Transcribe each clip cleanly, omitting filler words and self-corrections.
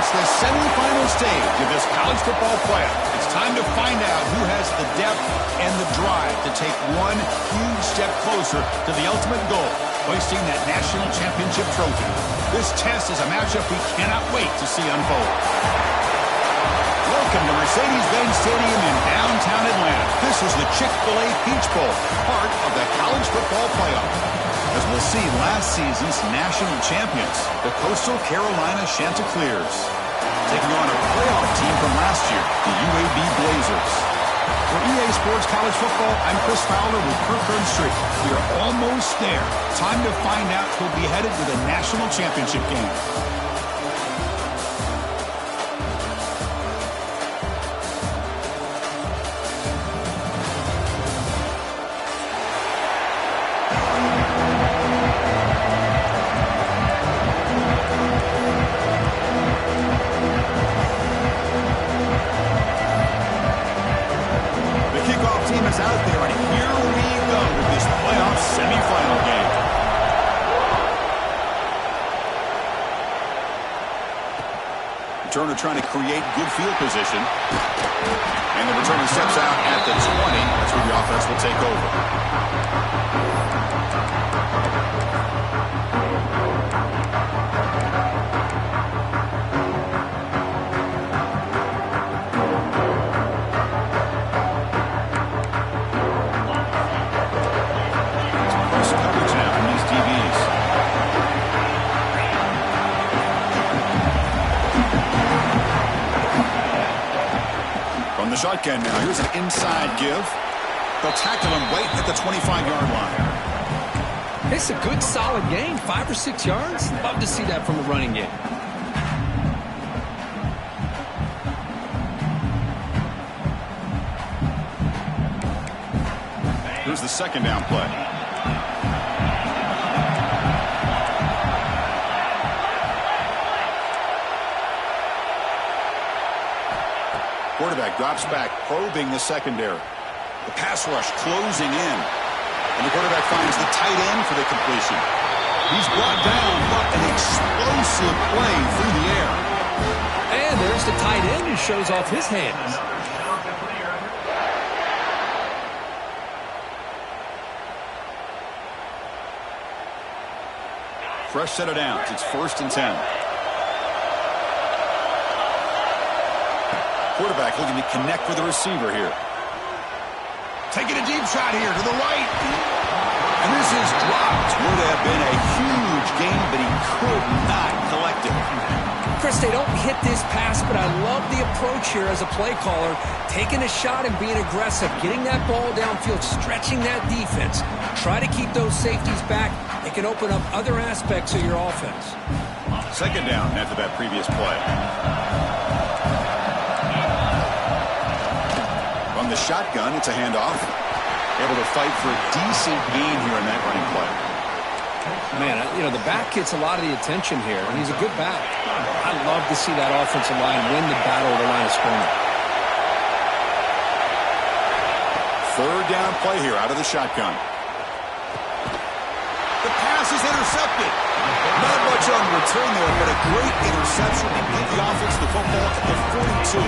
It's the semifinal stage of this college football playoff. It's time to find out who has the depth and the drive to take one huge step closer to the ultimate goal, hoisting that national championship trophy. This test is a matchup we cannot wait to see unfold. Welcome to Mercedes-Benz Stadium in downtown Atlanta. This is the Chick-fil-A Peach Bowl, part of the college football playoff. As we'll see, last season's national champions, the Coastal Carolina Chanticleers, taking on a playoff team from last year, the UAB Blazers. For EA Sports College Football, I'm Chris Fowler with Kirk Herbstreit. We are almost there. Time to find out who'll be headed to the national championship game. Returner trying to create good field position. And the returner steps out at the 20. That's where the offense will take over. It's press coverage now from these DBs. From the shotgun now, here's an inside give. They'll tackle him right at the 25-yard line. It's a good, solid game. 5 or 6 yards. Love to see that from the running game. Here's the second down play. Quarterback drops back, probing the secondary. The pass rush closing in. And the quarterback finds the tight end for the completion. He's brought down, but an explosive play through the air. And there's the tight end who shows off his hands. Fresh set of downs. It's 1st and 10. Quarterback looking to connect with the receiver here. Taking a deep shot here to the right. And this is dropped. Would have been a huge gain, but he could not collect it. Chris, they don't hit this pass, but I love the approach here as a play caller. Taking a shot and being aggressive. Getting that ball downfield, stretching that defense. Try to keep those safeties back. It can open up other aspects of your offense. Second down after that previous play. From the shotgun, it's a handoff. Able to fight for a decent gain here in that running play. Man, you know, the back gets a lot of the attention here, and he's a good back. I love to see that offensive line win the battle of the line of scrimmage. Third down play here out of the shotgun. The pass is intercepted. Not much on return there, but a great interception to give the offense the football at the 42.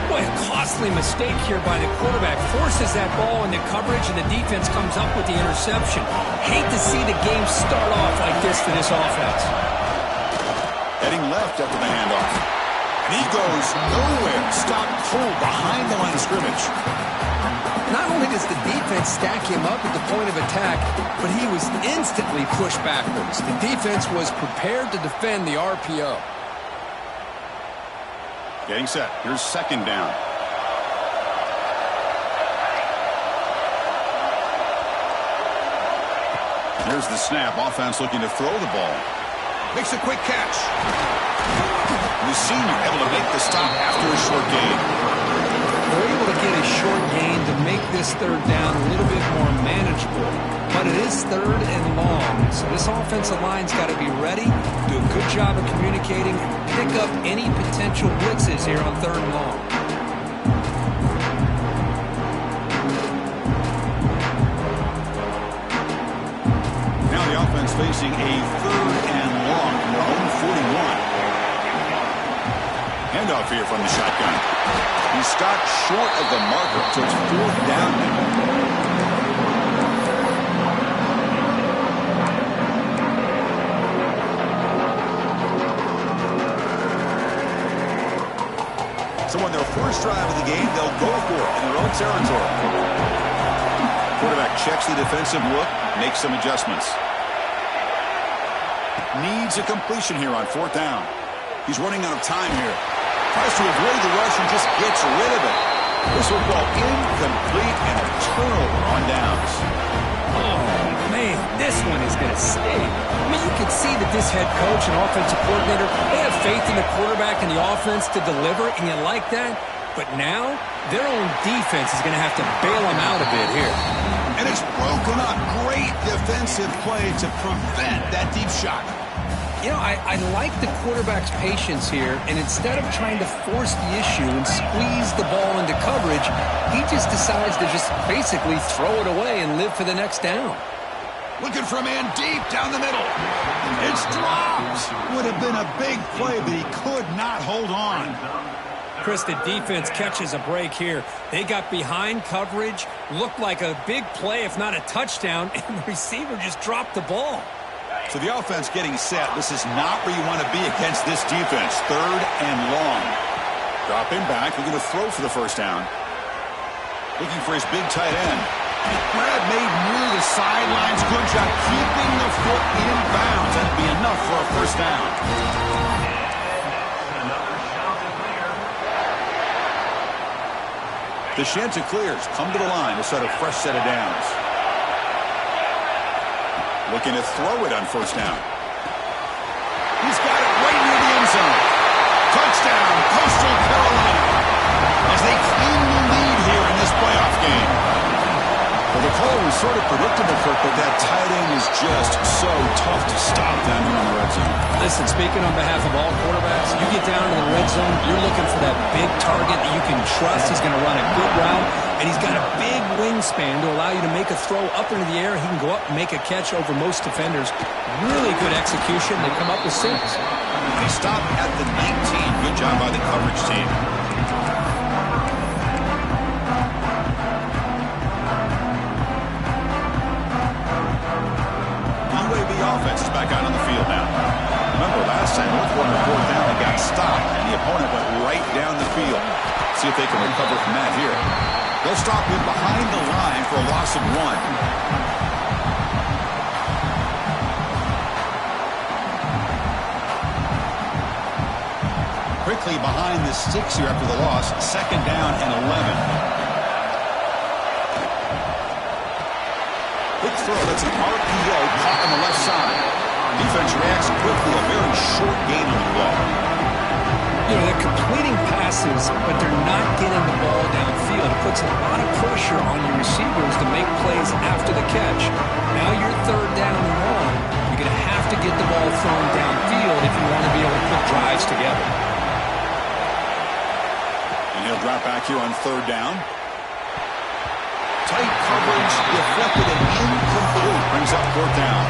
Boy, a costly mistake here by the quarterback. Forces that ball into coverage, and the defense comes up with the interception. Hate to see the game start off like this for this offense. Heading left after the handoff. And he goes nowhere. Stopped cold behind the line of scrimmage. Not only does the defense stack him up at the point of attack, but he was instantly pushed backwards. The defense was prepared to defend the RPO. Getting set. Here's second down. Here's the snap. Offense looking to throw the ball. Makes a quick catch. The senior able to make the stop after a short gain. They're able to get a short gain to make this third down a little bit more manageable. But it is third and long, so this offensive line's got to be ready, do a good job of communicating, and pick up any potential blitzes here on third and long. Now the offense facing a third and long from their own 41. Handoff here from the shotgun. He stopped short of the marker, so it's 4th down now. So on their first drive of the game, they'll go for it in their own territory. Quarterback checks the defensive look, makes some adjustments. Needs a completion here on 4th down. He's running out of time here. Tries to avoid the rush and just gets rid of it. This will fall incomplete and a turnover on downs. Oh, man, this one is going to sting. I mean, you can see that this head coach and offensive coordinator, they have faith in the quarterback and the offense to deliver, and you like that. But now, their own defense is going to have to bail them out a bit here. And it's broken up. Great defensive play to prevent that deep shot. You know, I like the quarterback's patience here, and instead of trying to force the issue and squeeze the ball into coverage, he just decides to just basically throw it away and live for the next down. Looking for a man deep down the middle. It's dropped. Would have been a big play, but he could not hold on. Chris, the defense catches a break here. They got behind coverage, looked like a big play, if not a touchdown, and the receiver just dropped the ball. So the offense getting set. This is not where you want to be against this defense. 3rd and long. Dropping back, looking to throw for the first down. Looking for his big tight end. Grab made near the sidelines. Good job keeping the foot in bounds. That'd be enough for a first down. The Chanticleers come to the line to start a fresh set of downs. Looking to throw it on first down. He's got it right near the end zone. Touchdown, Coastal Carolina. As they claim the lead here in this playoff game. Well, the call was sort of predictable, Kirk, but that tight end is just so tough to stop down here in the red zone. Listen, speaking on behalf of all quarterbacks, you get down to the red zone, you're looking for that big target that you can trust. He's going to run a good route, and he's got a big wingspan to allow you to make a throw up into the air. He can go up and make a catch over most defenders. Really good execution. They come up with 6. They stop at the 19. Good job by the coverage team. Offense is back out on the field now. Remember, last time Northwood on 4th down, they got stopped, and the opponent went right down the field. See if they can recover from that here. They'll stop him behind the line for a loss of 1. Quickly behind the sticks here after the loss. 2nd down and 11. Quick throw, that's an RPO caught on the left side. Defense reacts quickly, a very short gain on the ball. You know, they're completing passes, but they're not getting the ball downfield. It puts a lot of pressure on your receivers to make plays after the catch. Now you're 3rd down and long. You're going to have to get the ball thrown downfield if you want to be able to put drives together. And he'll drop back here on 3rd down. Tight coverage, deflected and incomplete. Brings up 4th down.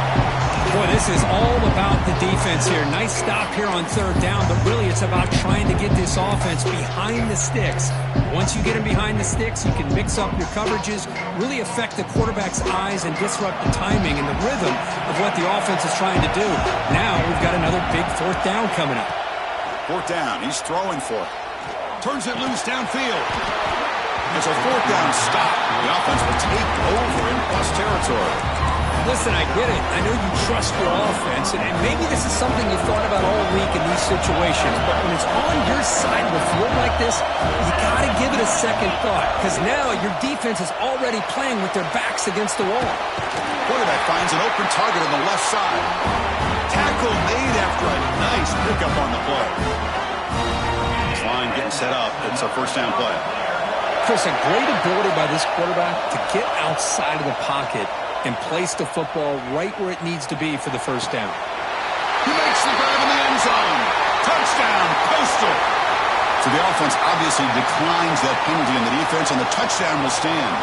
Boy, this is all about the defense here. Nice stop here on 3rd down, but really it's about trying to get this offense behind the sticks. Once you get them behind the sticks, you can mix up your coverages, really affect the quarterback's eyes and disrupt the timing and the rhythm of what the offense is trying to do. Now we've got another big 4th down coming up. 4th down, he's throwing for it. Turns it loose downfield. It's a 4th down stop. The offense will take over in plus territory. Listen, I get it. I know you trust your offense, and maybe this is something you thought about all week in these situations, but when it's on your side of the field like this, you got to give it a second thought, because now your defense is already playing with their backs against the wall. Quarterback finds an open target on the left side. Tackle made after a nice pickup on the play. This line getting set up. It's a first down play. Chris, a great ability by this quarterback to get outside of the pocket and place the football right where it needs to be for the first down. He makes the grab in the end zone. Touchdown, Coastal. So the offense obviously declines that penalty, and the defense on the touchdown will stand.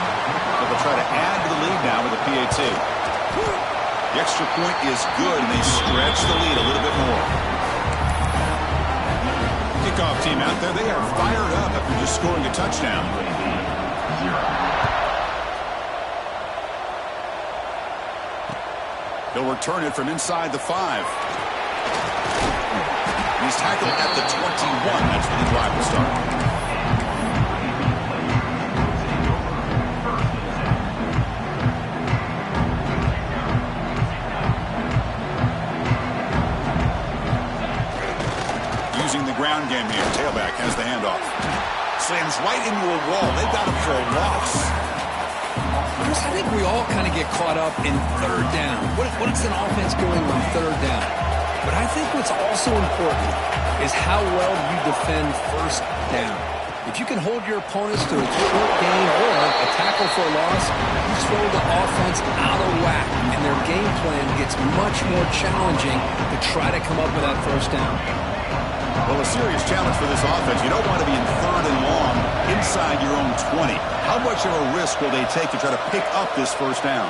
But they'll try to add to the lead now with a PAT. The extra point is good, and they stretch the lead a little bit more. Kickoff team out there, they are fired up after just scoring a touchdown. He'll return it from inside the 5. He's tackled at the 21. That's where the drive will start. Using the ground game here. Tailback has the handoff. Slams right into a wall. They've got him for a loss. I think we all kind of get caught up in third down. What is an offense doing on third down? But I think what's also important is how well you defend first down. If you can hold your opponents to a short gain or a tackle for a loss, you throw the offense out of whack, and their game plan gets much more challenging to try to come up with that first down. Well, a serious challenge for this offense. You don't want to be in third and long inside your own 20. How much of a risk will they take to try to pick up this first down?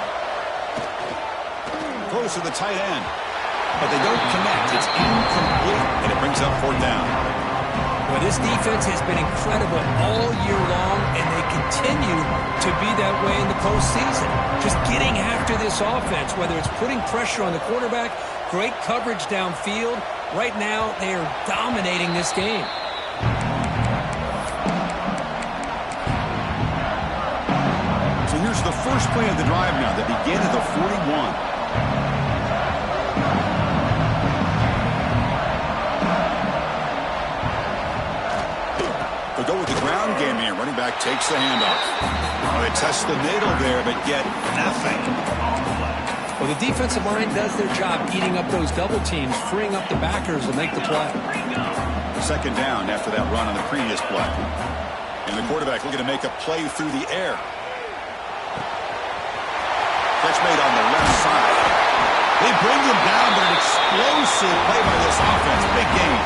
Throws to the tight end. But they don't connect. It's incomplete, and it brings up fourth down. Well, this defense has been incredible all year long, and they continue to be that way in the postseason. Just getting after this offense, whether it's putting pressure on the quarterback, great coverage downfield. Right now, they are dominating this game. So here's the first play of the drive now that began at the 41. They'll go with the ground game here. Running back takes the handoff. Oh, they test the middle there, but get nothing. Well, the defensive line does their job eating up those double teams, freeing up the backers to make the play. Second down after that run on the previous play. And the quarterback looking to make a play through the air. Catch made on the left side. They bring him down, but an explosive play by this offense. Big game.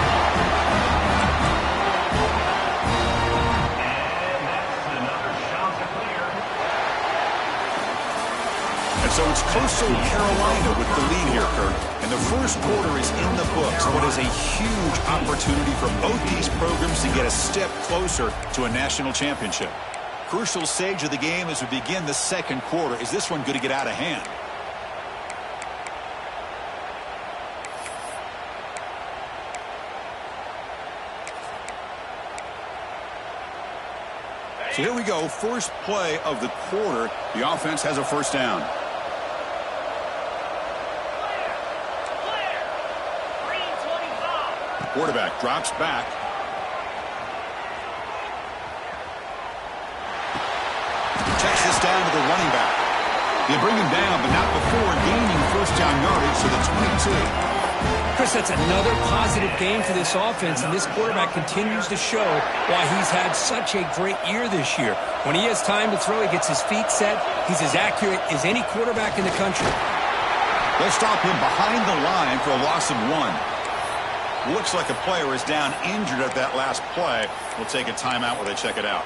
So it's Coastal Carolina with the lead here, Kurt. And the first quarter is in the books. What is a huge opportunity for both these programs to get a step closer to a national championship. Crucial stage of the game as we begin the second quarter. Is this one going to get out of hand? So here we go. First play of the quarter. The offense has a first down. Quarterback drops back. Checks this down to the running back. They bring him down, but not before gaining first down yardage to the 22. Chris, that's another positive game for this offense, and this quarterback continues to show why he's had such a great year this year. When he has time to throw, he gets his feet set. He's as accurate as any quarterback in the country. They'll stop him behind the line for a loss of 1. Looks like a player is down injured at that last play. We'll take a timeout while they check it out.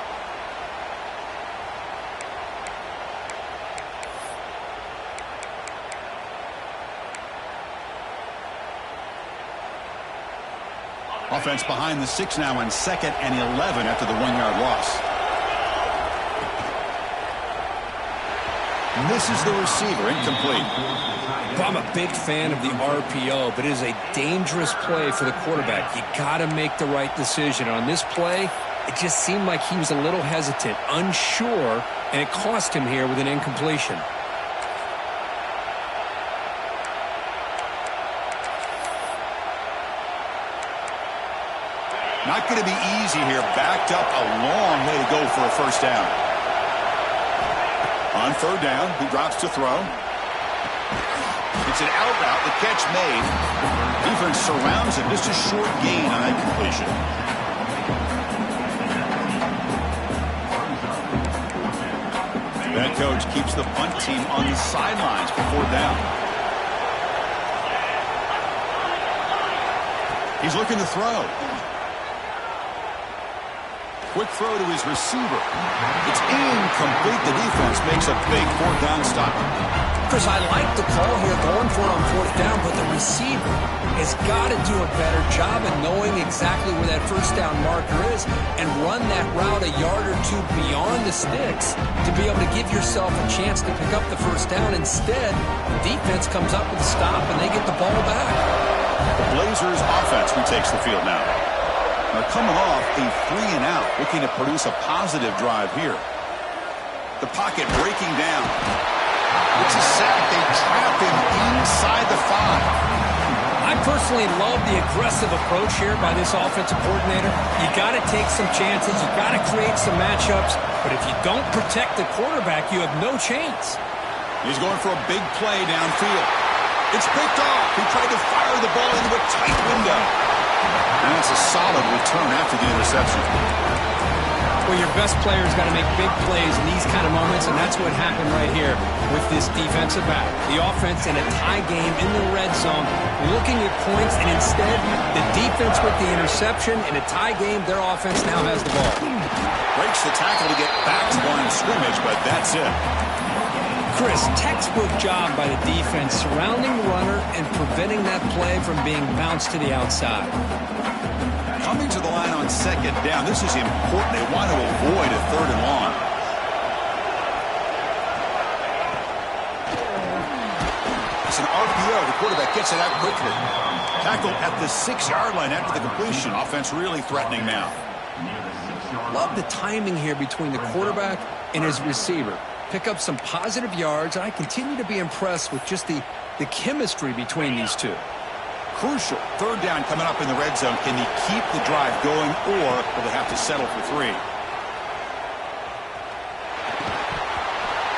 Offense behind the 6 now on 2nd and 11 after the 1-yard loss. Misses the receiver, incomplete. Well, I'm a big fan of the RPO, but it is a dangerous play for the quarterback. You got to make the right decision. On this play, it just seemed like he was a little hesitant, unsure, and it cost him here with an incompletion. Not going to be easy here. Backed up a long way to go for a first down. On third down, he drops to throw. It's an out route. The catch made. Defense surrounds him. Just a short gain on that completion. That coach keeps the punt team on the sidelines for fourth down. He's looking to throw. Quick throw to his receiver. It's incomplete. The defense makes a big fourth down stop. Chris, I like the call here going for it on fourth down, but the receiver has got to do a better job of knowing exactly where that first down marker is and run that route a yard or two beyond the sticks to be able to give yourself a chance to pick up the first down. Instead, the defense comes up with a stop and they get the ball back. The Blazers offense retakes the field now. They're coming off a 3-and-out, looking to produce a positive drive here. The pocket breaking down. It's a sack. They trap him inside the 5. I personally love the aggressive approach here by this offensive coordinator. You got to take some chances. You got to create some matchups. But if you don't protect the quarterback, you have no chance. He's going for a big play downfield. It's picked off. He tried to fire the ball into a tight window. And it's a solid return after the interception. Well, your best player's got to make big plays in these kind of moments, and that's what happened right here with this defensive back. The offense in a tie game in the red zone, looking at points, and instead, the defense with the interception. In a tie game, their offense now has the ball. Breaks the tackle to get back to line of scrimmage, but that's it. Chris, textbook job by the defense surrounding the runner and preventing that play from being bounced to the outside. Coming to the line on second down. This is important. They want to avoid a 3rd and long. It's an RPO. The quarterback gets it out quickly. Tackle at the 6-yard line after the completion. Offense really threatening now. Love the timing here between the quarterback and his receiver. Pick up some positive yards, and I continue to be impressed with just the chemistry between these two. Crucial. 3rd down coming up in the red zone. Can he keep the drive going, or will they have to settle for 3?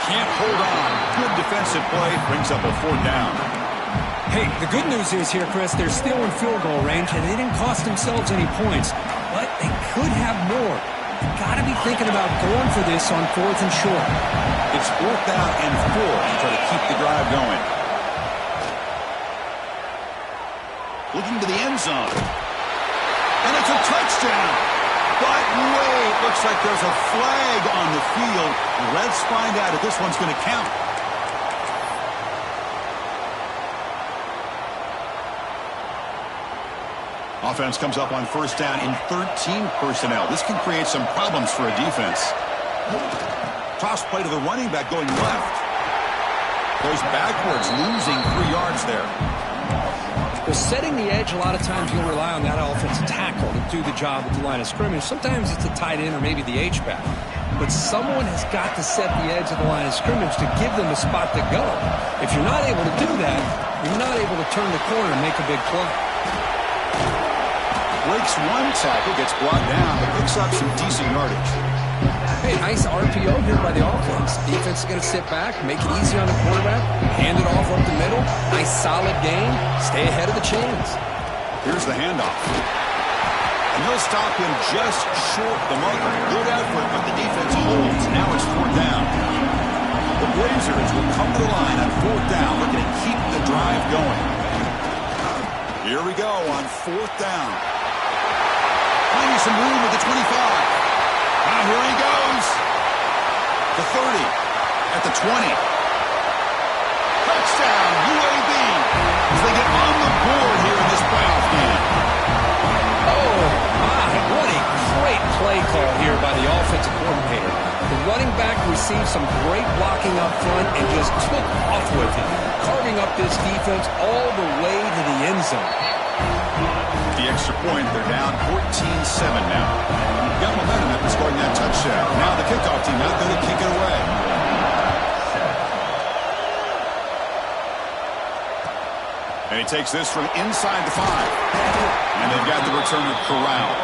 Can't hold on. Good defensive play. Brings up a 4th down. Hey, the good news is here, Chris, they're still in field goal range, and they didn't cost themselves any points, but they could have more. You've got to be thinking about going for this on 4th and short. It's 4th down and 4 to try to keep the drive going. Looking to the end zone. And it's a touchdown. But wait, looks like there's a flag on the field. Let's find out if this one's going to count. Offense comes up on 1st down in 13 personnel. This can create some problems for a defense. Toss play to the running back going left. Goes backwards, losing 3 yards there. Well, setting the edge, a lot of times you'll rely on that offensive tackle to do the job at the line of scrimmage. Sometimes it's a tight end or maybe the H-back. But someone has got to set the edge of the line of scrimmage to give them a spot to go. If you're not able to do that, you're not able to turn the corner and make a big play. Breaks one tackle, gets brought down, but picks up some decent yardage. Hey, nice RPO here by the offense. Defense is going to sit back, make it easy on the quarterback, hand it off up the middle. Nice solid game. Stay ahead of the chains. Here's the handoff. And he'll stop him just short the marker. Good effort, but the defense holds. Now it's 4th down. The Blazers will come to the line on 4th down, looking to keep the drive going. Here we go on 4th down. Finding some room at the 25. Now here he goes. The 30. At the 20. Touchdown, UAB. As they get on the board here in this playoff game. Oh, my. What a great play call here by the offensive coordinator. The running back received some great blocking up front and just took off with it, carving up this defense all the way to the end zone. The extra point, they're down 14-7 now. Got momentum after scoring that touchdown. Now the kickoff team out there to kick it away. And he takes this from inside the 5. And they've got the returner corralled.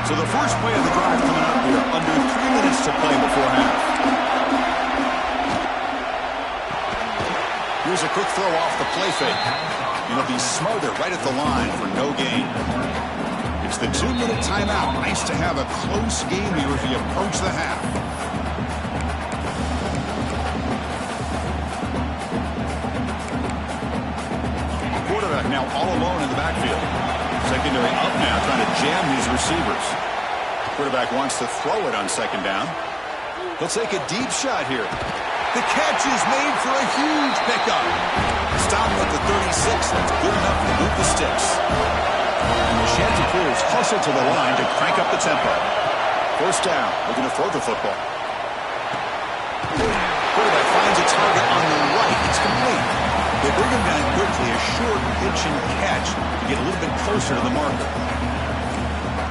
So the first play of the drive coming up here, under 3 minutes to play before half. Here's a quick throw off the play fake. And it'll be smothered right at the line for no gain. It's the 2-minute timeout. Nice to have a close game here as we approach the half. now all alone in the backfield. Secondary up now, trying to jam these receivers. Quarterback wants to throw it on second down. He'll take a deep shot here. The catch is made for a huge pickup. Stop at the 36. That's good enough to move the sticks. And the Chanticleers hustle to the line to crank up the tempo. First down. We're going to throw the football. Quarterback finds a target on the right. It's complete. They bring him down quickly. A short pitch and catch to get a little bit closer to the marker.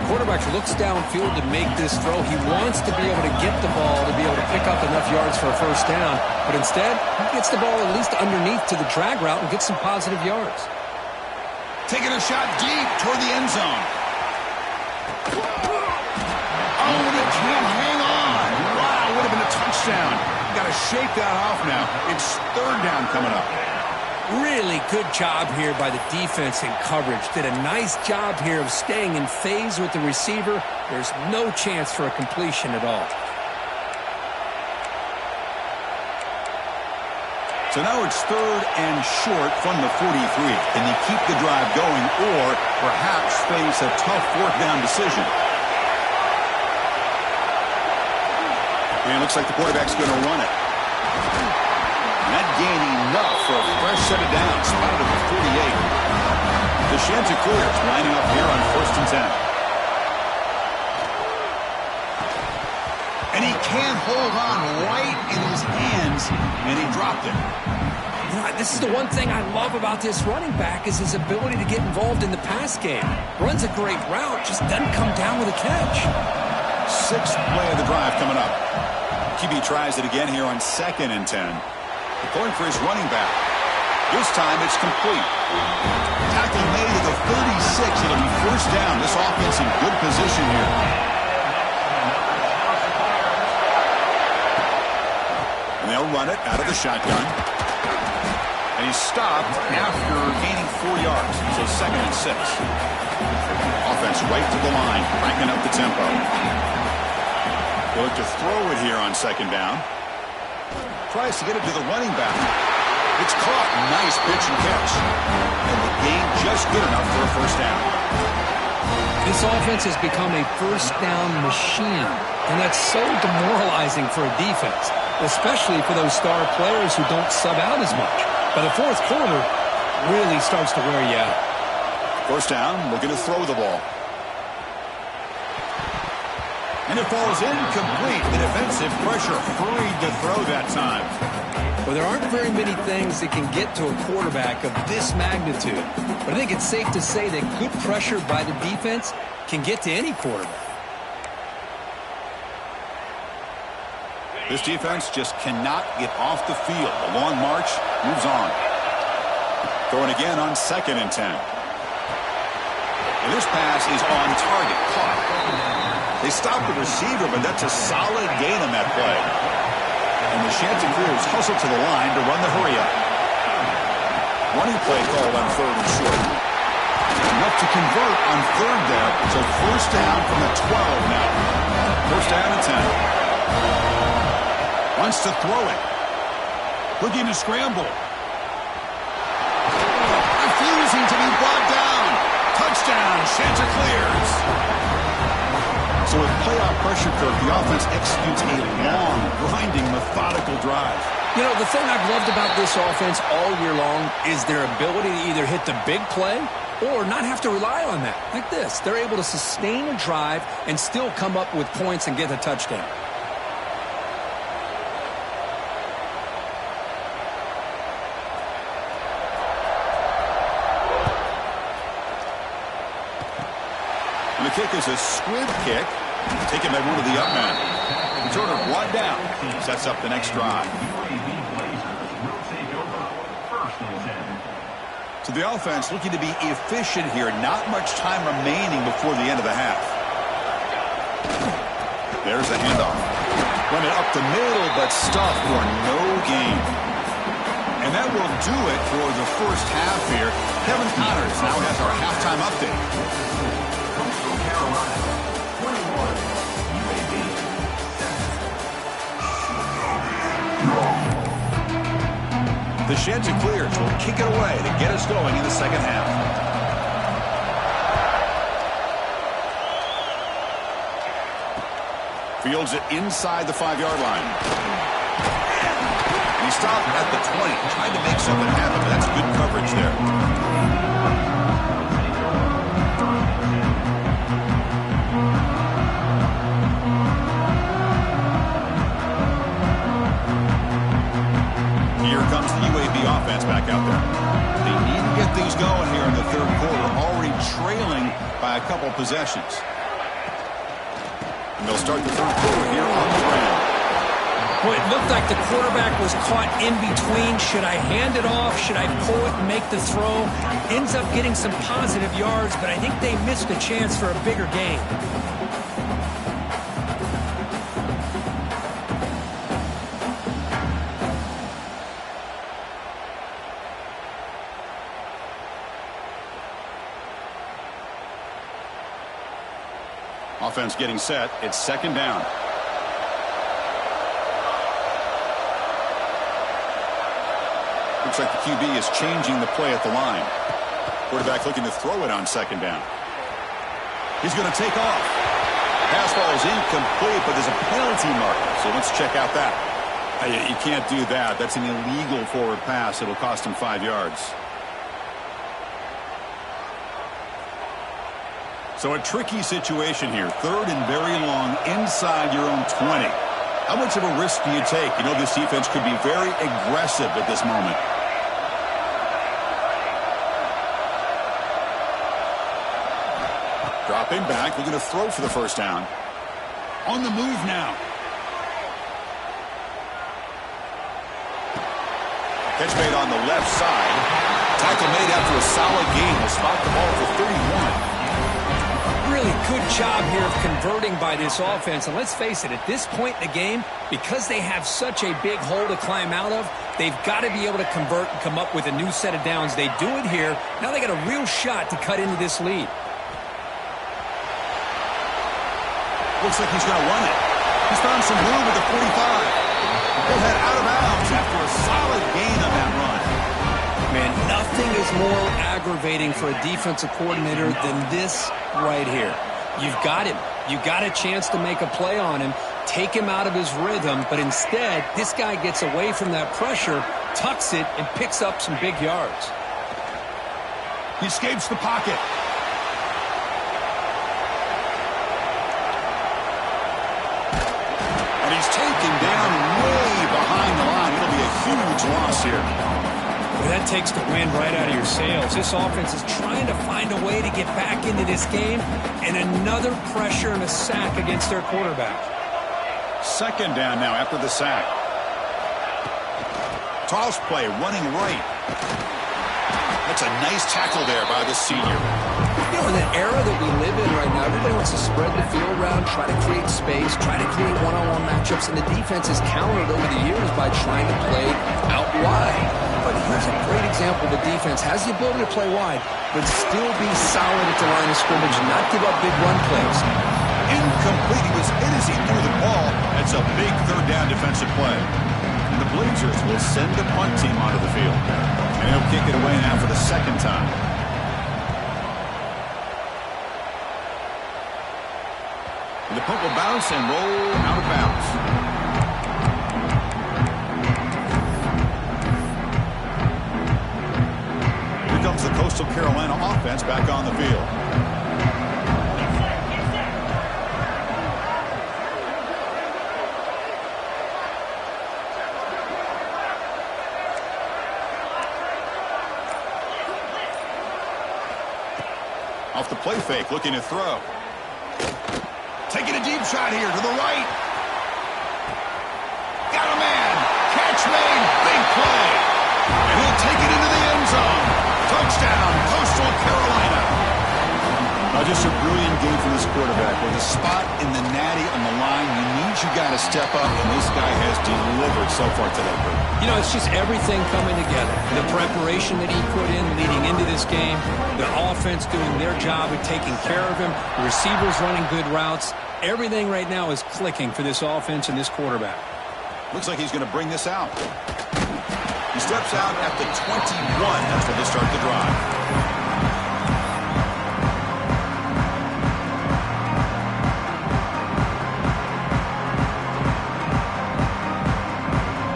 Quarterback looks downfield to make this throw. He wants to be able to get the ball to be able to pick up enough yards for a first down. But instead, he gets the ball at least underneath to the drag route and gets some positive yards. Taking a shot deep toward the end zone. Oh, and he can't hang on. Wow, would have been a touchdown. Got to shake that off now. It's third down coming up. Really good job here by the defense in coverage. Did a nice job here of staying in phase with the receiver. There's no chance for a completion at all. So now it's third and short from the 43. Can they keep the drive going or perhaps face a tough fourth down decision? And it looks like the quarterback's going to run it. Not gaining enough for a fresh set of downs. Spotted at the 48. The Chanticleers lining up here on first and 10. And he can't hold on right in his hands, and he dropped it. This is the one thing I love about this running back is his ability to get involved in the pass game. Runs a great route, just doesn't come down with a catch. Sixth play of the drive coming up. QB tries it again here on second and 10. Going for his running back. This time it's complete. Tackle made at the 36. It'll be first down. This offense in good position here. And they'll run it out of the shotgun. And he's stopped after gaining 4 yards. So second and 6. Offense right to the line, cranking up the tempo. They look to throw it here on second down. Tries to get it to the running back. It's caught. Nice pitch and catch. And the gain just good enough for a first down. This offense has become a first down machine. And that's so demoralizing for a defense, especially for those star players who don't sub out as much. By the fourth quarter, really starts to wear you out. First down, looking to throw the ball. And it falls incomplete. The defensive pressure hurried to throw that time. Well, there aren't very many things that can get to a quarterback of this magnitude. But I think it's safe to say that good pressure by the defense can get to any quarterback. This defense just cannot get off the field. The long march moves on. Throwing again on second and 10. And this pass is on target. Caught. They stopped the receiver, but that's a solid gain on that play. And the Chanticleers hustle to the line to run the hurry-up. Running play called on third and short. Enough to convert on third there. So first down from the 12 now. First down and 10. Wants to throw it. Looking to scramble. Refusing to be brought down. Touchdown, Chanticleers. So with playoff pressure curve, the offense executes a long, grinding, methodical drive. You know, the thing I've loved about this offense all year long is their ability to either hit the big play or not have to rely on that. Like this. They're able to sustain a drive and still come up with points and get a touchdown. And the kick is a squib kick, taken by one of the up men. Returner brought down. Sets up the next drive. So the offense looking to be efficient here. Not much time remaining before the end of the half. There's the handoff. Run it up the middle, but stuffed for no gain. And that will do it for the first half here. Kevin Connors now has our halftime update. The The sheds are clear, so we'll kick it away to get us going in the second half. Fields it inside the 5-yard line. He stopped at the 20, trying to make something happen, but that's good coverage there. Here comes the UAB offense back out there. They need to get things going here in the third quarter, already trailing by a couple possessions. And they'll start the third quarter here on the ground. Well, it looked like the quarterback was caught in between. Should I hand it off? Should I pull it and make the throw? Ends up getting some positive yards, but I think they missed a chance for a bigger gain. Offense getting set. It's second down. Looks like the QB is changing the play at the line. Quarterback looking to throw it on second down. He's going to take off. Pass ball is incomplete, but there's a penalty marker, so let's check out that. You can't do that. That's an illegal forward pass. It'll cost him 5 yards. So a tricky situation here. Third and very long inside your own 20. How much of a risk do you take? You know, this defense could be very aggressive at this moment. Dropping back, looking to throw for the first down. On the move now. Catch made on the left side. Tackle made after a solid gain. Will spot the ball for 31. Really good job here of converting by this offense. And let's face it, at this point in the game, because they have such a big hole to climb out of, they've got to be able to convert and come up with a new set of downs. They do it here. Now they got a real shot to cut into this lead. Looks like he's going to run it. He's found some room at the 45. He'll head out of bounds after a solid gain on that run. Man, nothing is more aggravating for a defensive coordinator than this right here. You've got him. You've got a chance to make a play on him, take him out of his rhythm, but instead, this guy gets away from that pressure, tucks it, and picks up some big yards. He escapes the pocket. And he's taken down way behind the line. It'll be a huge loss here. Well, that takes the wind right out of your sails. This offense is trying to find a way to get back into this game, and another pressure and a sack against their quarterback. Second down now after the sack. Toss play running right. That's a nice tackle there by the senior. You know, in the era that we live in right now, everybody wants to spread the field around, try to create space, try to create one-on-one matchups, and the defense has countered over the years by trying to play out wide. But here's a great example. The defense has the ability to play wide, but still be solid at the line of scrimmage and not give up big run plays. Incomplete. He was hit as he threw the ball. That's a big third down defensive play. And the Blazers will send the punt team onto the field. And he'll kick it away now for the second time. And the punt will bounce and roll out of bounds. Comes the Coastal Carolina offense back on the field. Off the play fake, looking to throw. Taking a deep shot here to the right. Got a man. Catch made. Big play. And he'll take it into the end zone. Touchdown, Coastal Carolina. Just a brilliant game from this quarterback. With a spot in the natty on the line, you got to step up, and this guy has delivered so far today. You know, it's just everything coming together. The preparation that he put in leading into this game, the offense doing their job of taking care of him, the receivers running good routes. Everything right now is clicking for this offense and this quarterback. Looks like he's going to bring this out. He steps out at the 21. That's where they start the drive.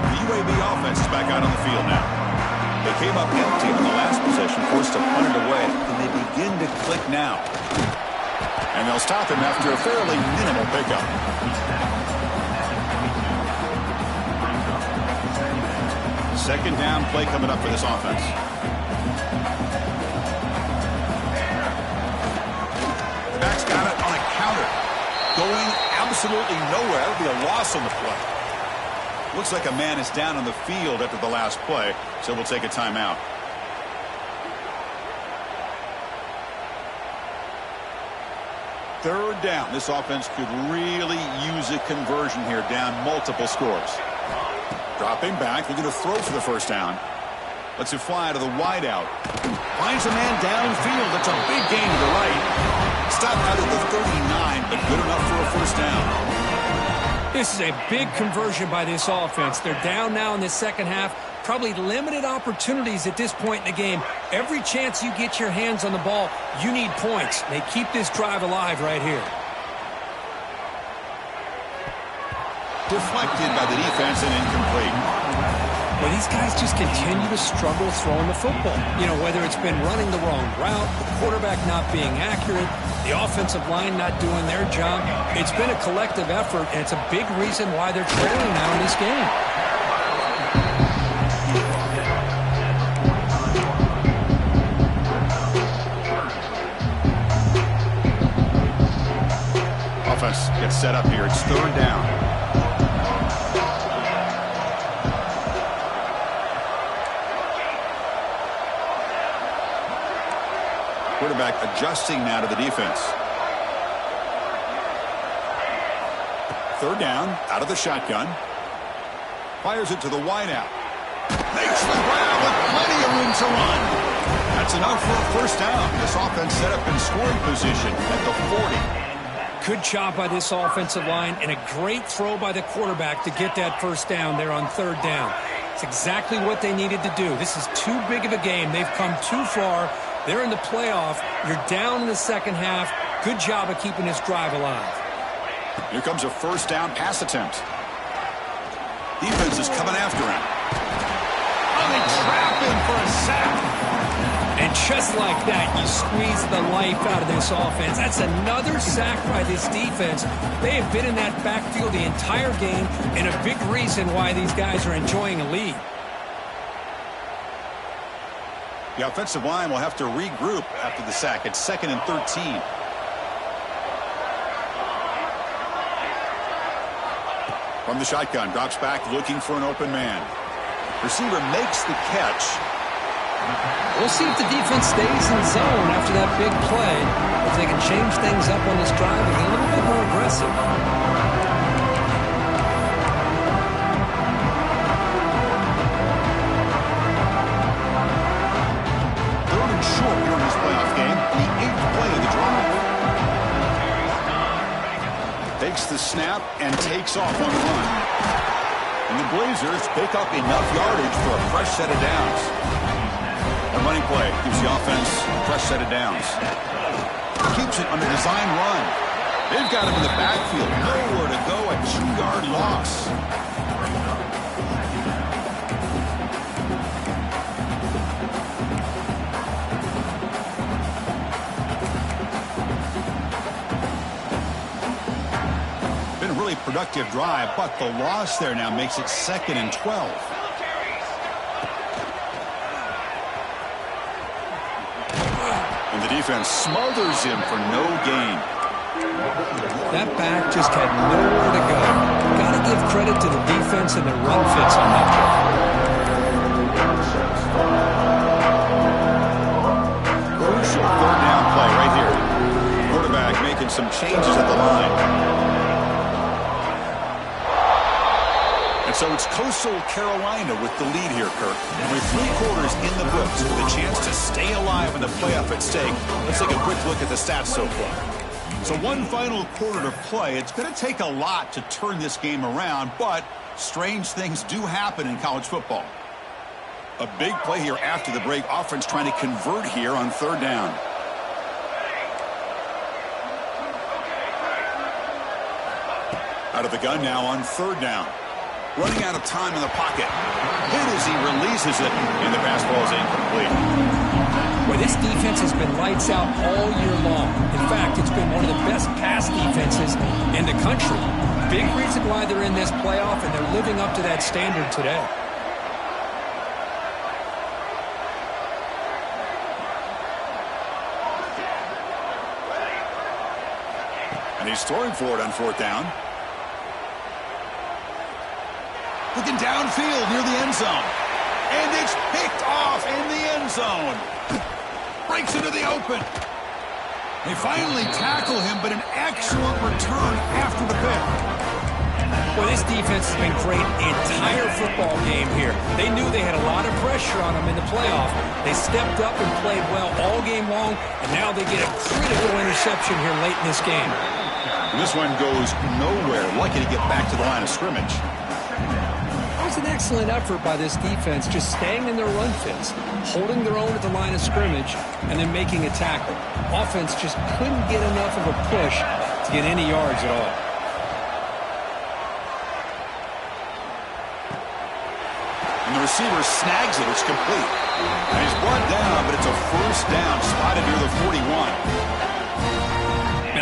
The UAB offense is back out on the field now. They came up empty on the last possession, forced to punt it away, and they begin to click now. And they'll stop him after a fairly minimal pickup. Second down play coming up for this offense. Back's got it on a counter. Going absolutely nowhere. That'll be a loss on the play. Looks like a man is down on the field after the last play, so we'll take a timeout. Third down. This offense could really use a conversion here, down multiple scores. Dropping back, looking to throw for the first down. Lets it fly to the wideout. Finds a man downfield. That's a big gain to the right. Stop out at the 39, but good enough for a first down. This is a big conversion by this offense. They're down now in the second half. Probably limited opportunities at this point in the game. Every chance you get your hands on the ball, you need points. They keep this drive alive right here. Deflected by the defense and incomplete. Well, these guys just continue to struggle throwing the football. You know, whether it's been running the wrong route, the quarterback not being accurate, the offensive line not doing their job. It's been a collective effort, and it's a big reason why they're trailing now in this game. Offense gets set up here. It's third down. Quarterback adjusting now to the defense. Third down, out of the shotgun. Fires it to the wideout. Makes the grab with plenty of room to run. That's enough for a first down. This offense set up in scoring position at the 40. Good job by this offensive line, and a great throw by the quarterback to get that first down there on third down. It's exactly what they needed to do. This is too big of a game. They've come too far. They're in the playoff. You're down in the second half. Good job of keeping this drive alive. Here comes a first down pass attempt. Defense is coming after him. Oh, they trap him for a sack. And just like that, you squeeze the life out of this offense. That's another sack by this defense. They have been in that backfield the entire game, and a big reason why these guys are enjoying a lead. The offensive line will have to regroup after the sack. It's 2nd and 13. From the shotgun, drops back looking for an open man. Receiver makes the catch. We'll see if the defense stays in zone after that big play. If they can change things up on this drive and be a little bit more aggressive. Third and short here in this playoff game. The 8th play of the drive. Takes the snap and takes off on the run. And the Blazers pick up enough yardage for a fresh set of downs. A running play gives the offense a fresh set of downs. Keeps it on the design run. They've got him in the backfield. Nowhere to go. A 2-yard loss. Been a really productive drive, but the loss there now makes it 2nd and 12. And the defense smothers him for no gain. That back just had nowhere to go. Got to give credit to the defense and their run fits on that play. Crucial third down play right here. Quarterback making some changes at the line. And so it's Coastal Carolina with the lead here, Kirk. And with 3 quarters in the books, with a chance to stay alive in the playoff at stake, let's take a quick look at the stats so far. So one final quarter to play. It's going to take a lot to turn this game around, but strange things do happen in college football. A big play here after the break. Offense trying to convert here on third down. Out of the gun now on third down. Running out of time in the pocket. Hit as he releases it, and the pass ball is incomplete. Well, this defense has been lights out all year long. In fact, it's been one of the best pass defenses in the country. Big reason why they're in this playoff, and they're living up to that standard today. And he's throwing for it on fourth down. Looking downfield near the end zone. And it's picked off in the end zone. Breaks into the open. They finally tackle him, but an excellent return after the pick. Well, this defense has been great the entire football game here. They knew they had a lot of pressure on them in the playoff. They stepped up and played well all game long, and now they get a critical interception here late in this game. And this one goes nowhere. Lucky to get back to the line of scrimmage. It was an excellent effort by this defense, just staying in their run fits, holding their own at the line of scrimmage, and then making a tackle. Offense just couldn't get enough of a push to get any yards at all. And the receiver snags it. It's complete. And he's brought down, but it's a first down, spotted near the 41.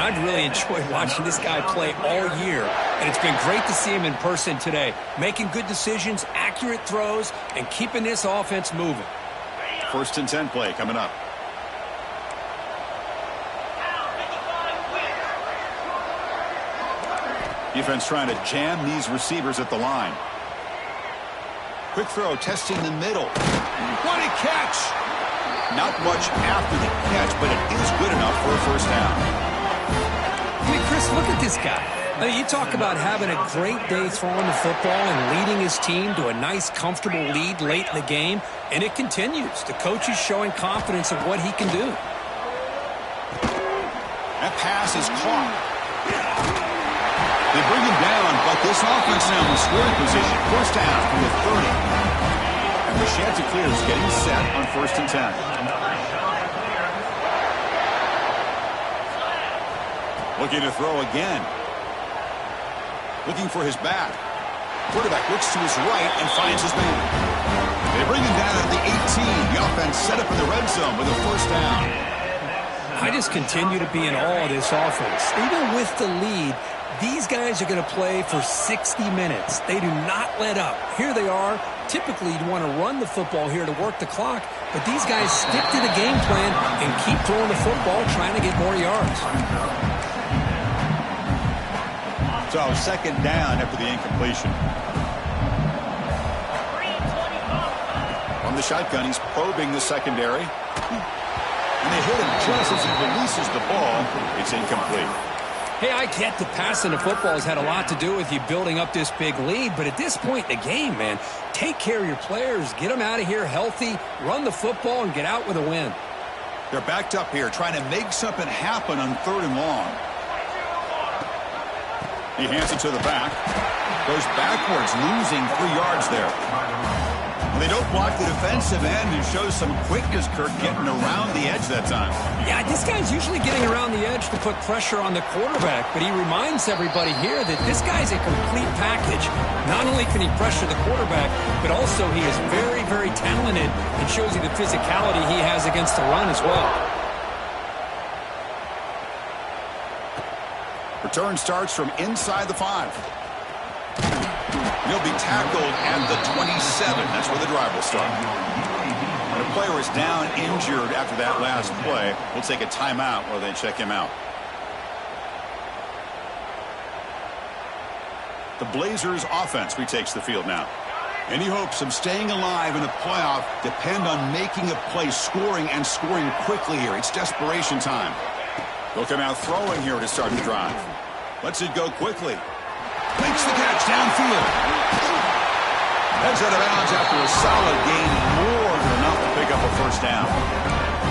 I've really enjoyed watching this guy play all year, and it's been great to see him in person today, making good decisions, accurate throws, and keeping this offense moving. 1st and 10 play coming up. Defense trying to jam these receivers at the line. Quick throw, testing the middle. What a catch! Not much after the catch, but it is good enough for a first down. I mean, Chris, look at this guy. I mean, you talk about having a great day throwing the football and leading his team to a nice, comfortable lead late in the game, and it continues. The coach is showing confidence of what he can do. That pass is caught. They bring him down, but this offense now in scoring position. First down from the 30. And the Chanticleer is getting set on 1st and 10. Looking to throw again. Looking for his back. Quarterback looks to his right and finds his man. They bring him down at the 18. The offense set up in the red zone with a first down. I just continue to be in awe of this offense. Even with the lead, these guys are going to play for 60 minutes. They do not let up. Here they are. Typically, you'd want to run the football here to work the clock, but these guys stick to the game plan and keep throwing the football, trying to get more yards. So, 2nd down after the incompletion. On the shotgun, he's probing the secondary. And they hit him just as he releases the ball. It's incomplete. Hey, I get the passing the football has had a lot to do with you building up this big lead, but at this point in the game, man, take care of your players, get them out of here healthy, run the football, and get out with a win. They're backed up here, trying to make something happen on 3rd and long. He hands it to the back. Goes backwards, losing 3 yards there. And they don't block the defensive end and shows some quickness, Kirk, getting around the edge that time. Yeah, this guy's usually getting around the edge to put pressure on the quarterback, but he reminds everybody here that this guy's a complete package. Not only can he pressure the quarterback, but also he is very, very talented and shows you the physicality he has against the run as well. Return starts from inside the 5. He'll be tackled at the 27. That's where the drive will start. When a player is down injured after that last play, we'll take a timeout while they check him out. The Blazers offense retakes the field now. Any hopes of staying alive in a playoff depend on making a play, scoring, and scoring quickly here. It's desperation time. They'll come out throwing here to start the drive. Lets it go quickly. Makes the catch downfield. Heads out of bounds after a solid gain, more than enough to pick up a first down.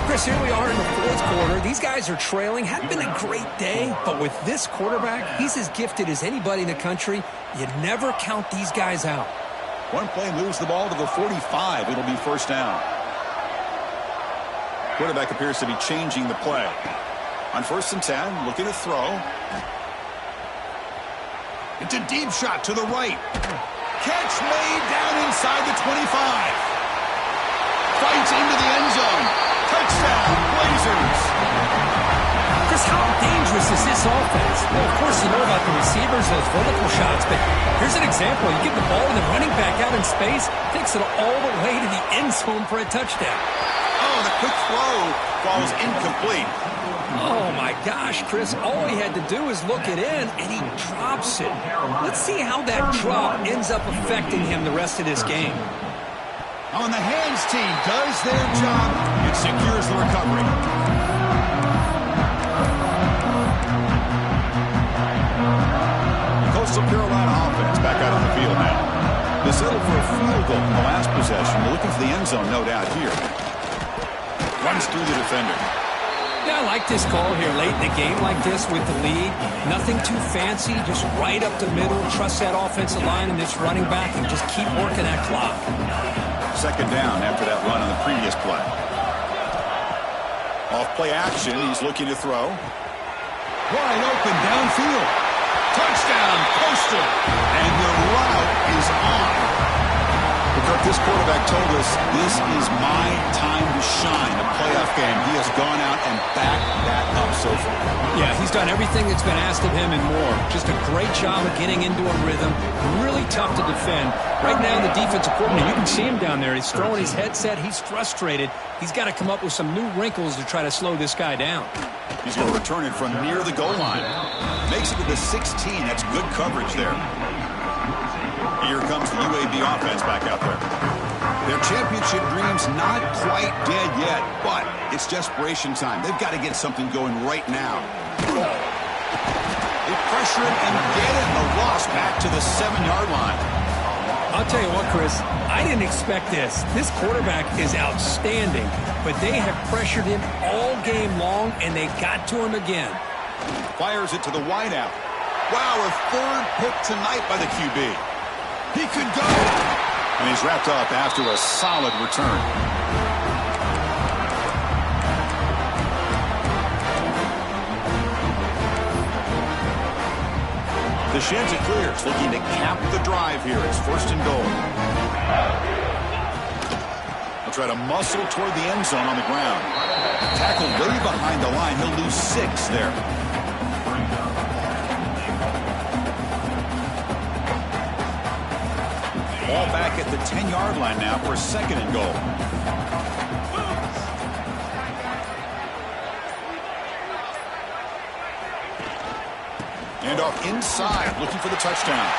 Chris, here we are in the 4th quarter. These guys are trailing. Hadn't been a great day, but with this quarterback, he's as gifted as anybody in the country. You never count these guys out. One play moves the ball to the 45. It'll be first down. Quarterback appears to be changing the play. On 1st and 10, looking to throw. It's a deep shot to the right. Catch made down inside the 25. Fights into the end zone. Touchdown, Blazers. Chris, how dangerous is this offense? Well, of course, you know about the receivers, those vertical shots, but here's an example. You get the ball and the running back out in space, takes it all the way to the end zone for a touchdown. Oh, the quick throw falls incomplete. Oh, my gosh, Chris. All he had to do is look it in, and he drops it. Let's see how that drop ends up affecting him the rest of this game. On the hands team does their job. It secures the recovery. The Coastal Carolina offense back out on the field now. They settled for a field goal in the last possession. They're looking for the end zone, no doubt, here. Runs through the defender. Yeah, I like this call here late in the game like this with the lead. Nothing too fancy, just right up the middle. Trust that offensive line and this running back and just keep working that clock. Second down after that run on the previous play. Off play action, he's looking to throw. Wide open downfield. Touchdown, Coastal. And the route is on. Because this quarterback told us this is my time to shine, a playoff game. He has gone out and backed that up so far. Yeah, he's done everything that's been asked of him and more. Just a great job of getting into a rhythm. Really tough to defend. Right now, the defensive coordinator, you can see him down there. He's throwing his headset. He's frustrated. He's got to come up with some new wrinkles to try to slow this guy down. He's going to return it from near the goal line. Makes it to the 16. That's good coverage there. Here comes the UAB offense back out there. Their championship dreams not quite dead yet, but it's desperation time. They've got to get something going right now. They pressure it and get it. A loss back to the 7-yard line. I'll tell you what, Chris, I didn't expect this. This quarterback is outstanding, but they have pressured him all game long, and they got to him again. Fires it to the wideout. Wow, a third pick tonight by the QB. He could go. And he's wrapped up after a solid return. The Chanticleers looking to cap the drive here. It's 1st and goal. They'll try to muscle toward the end zone on the ground. Tackled way behind the line. He'll lose 6 there. Ball back at the 10-yard line now for 2nd and goal. And off inside, looking for the touchdown.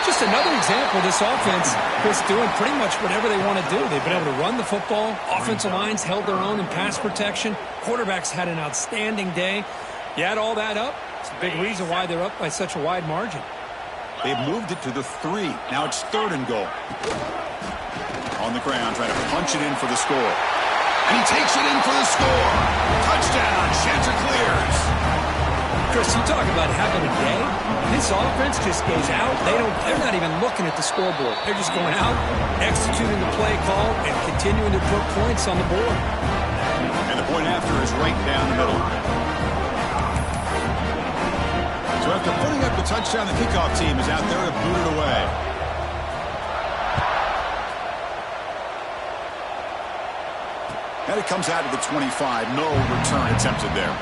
Just another example of this offense, Chris, doing pretty much whatever they want to do. They've been able to run the football. Offensive lines held their own in pass protection. Quarterbacks had an outstanding day. You add all that up, it's a big reason why they're up by such a wide margin. They've moved it to the 3. Now it's 3rd and goal. On the ground, trying to punch it in for the score. And he takes it in for the score. Touchdown, Chanticleers. Chris, you talk about having a day. This offense just goes out. They're not even looking at the scoreboard. They're just going out, executing the play call, and continuing to put points on the board. And the point after is right down the middle. So after putting up the touchdown, the kickoff team is out there to boot it away. And it comes out to the 25. No return attempted there.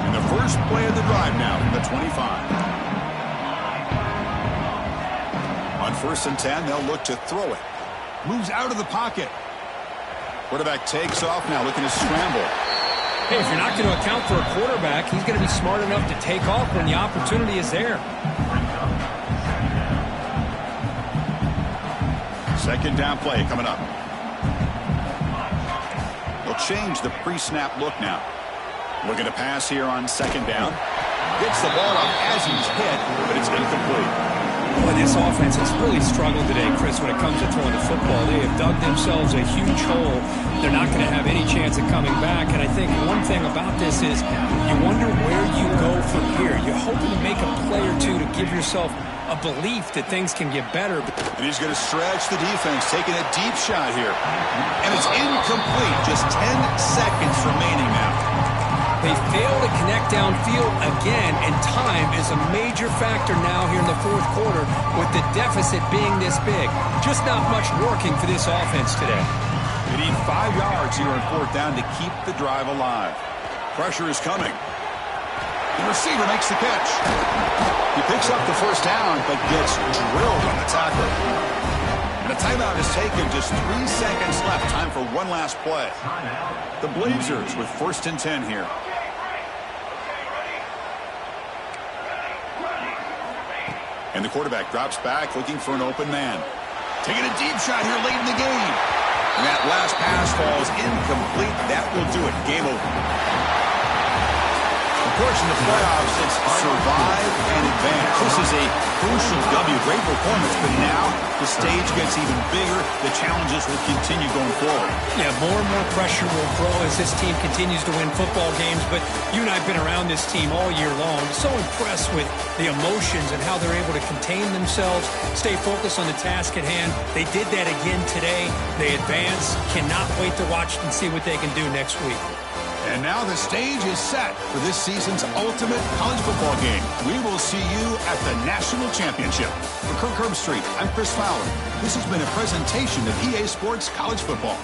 And the first play of the drive now from the 25. On 1st and 10, they'll look to throw it. Moves out of the pocket. Quarterback takes off now, looking to scramble. Hey, if you're not going to account for a quarterback, he's going to be smart enough to take off when the opportunity is there. 2nd down play coming up. They'll change the pre-snap look now. Looking to pass here on 2nd down. Gets the ball up as he's hit, but it's incomplete. Boy, this offense has really struggled today, Chris, when it comes to throwing the football. They have dug themselves a huge hole. They're not going to have any chance of coming back. And I think one thing about this is you wonder where you go from here. You're hoping to make a play or two to give yourself a belief that things can get better. And he's going to stretch the defense, taking a deep shot here. And it's incomplete. Just 10 seconds remaining now. They fail to connect downfield again, and time is a major factor now here in the fourth quarter with the deficit being this big. Just not much working for this offense today. They need 5 yards here on fourth down to keep the drive alive. Pressure is coming. The receiver makes the catch. He picks up the first down, but gets drilled on the tackle. And a timeout is taken. Just 3 seconds left. Time for one last play. The Blazers with 1st and 10 here. And the quarterback drops back, looking for an open man. Taking a deep shot here late in the game. And that last pass falls incomplete. That will do it. Game over. Of course, in the playoffs, it's survive and advance. This is a crucial W. Great performance, but now the stage gets even bigger. The challenges will continue going forward. Yeah, more and more pressure will grow as this team continues to win football games. But you and I have been around this team all year long. So impressed with the emotions and how they're able to contain themselves, stay focused on the task at hand. They did that again today. They advance. Cannot wait to watch and see what they can do next week. And now the stage is set for this season's ultimate college football game. We will see you at the National Championship. For Kirk Herbstreit, I'm Chris Fowler. This has been a presentation of EA Sports College Football.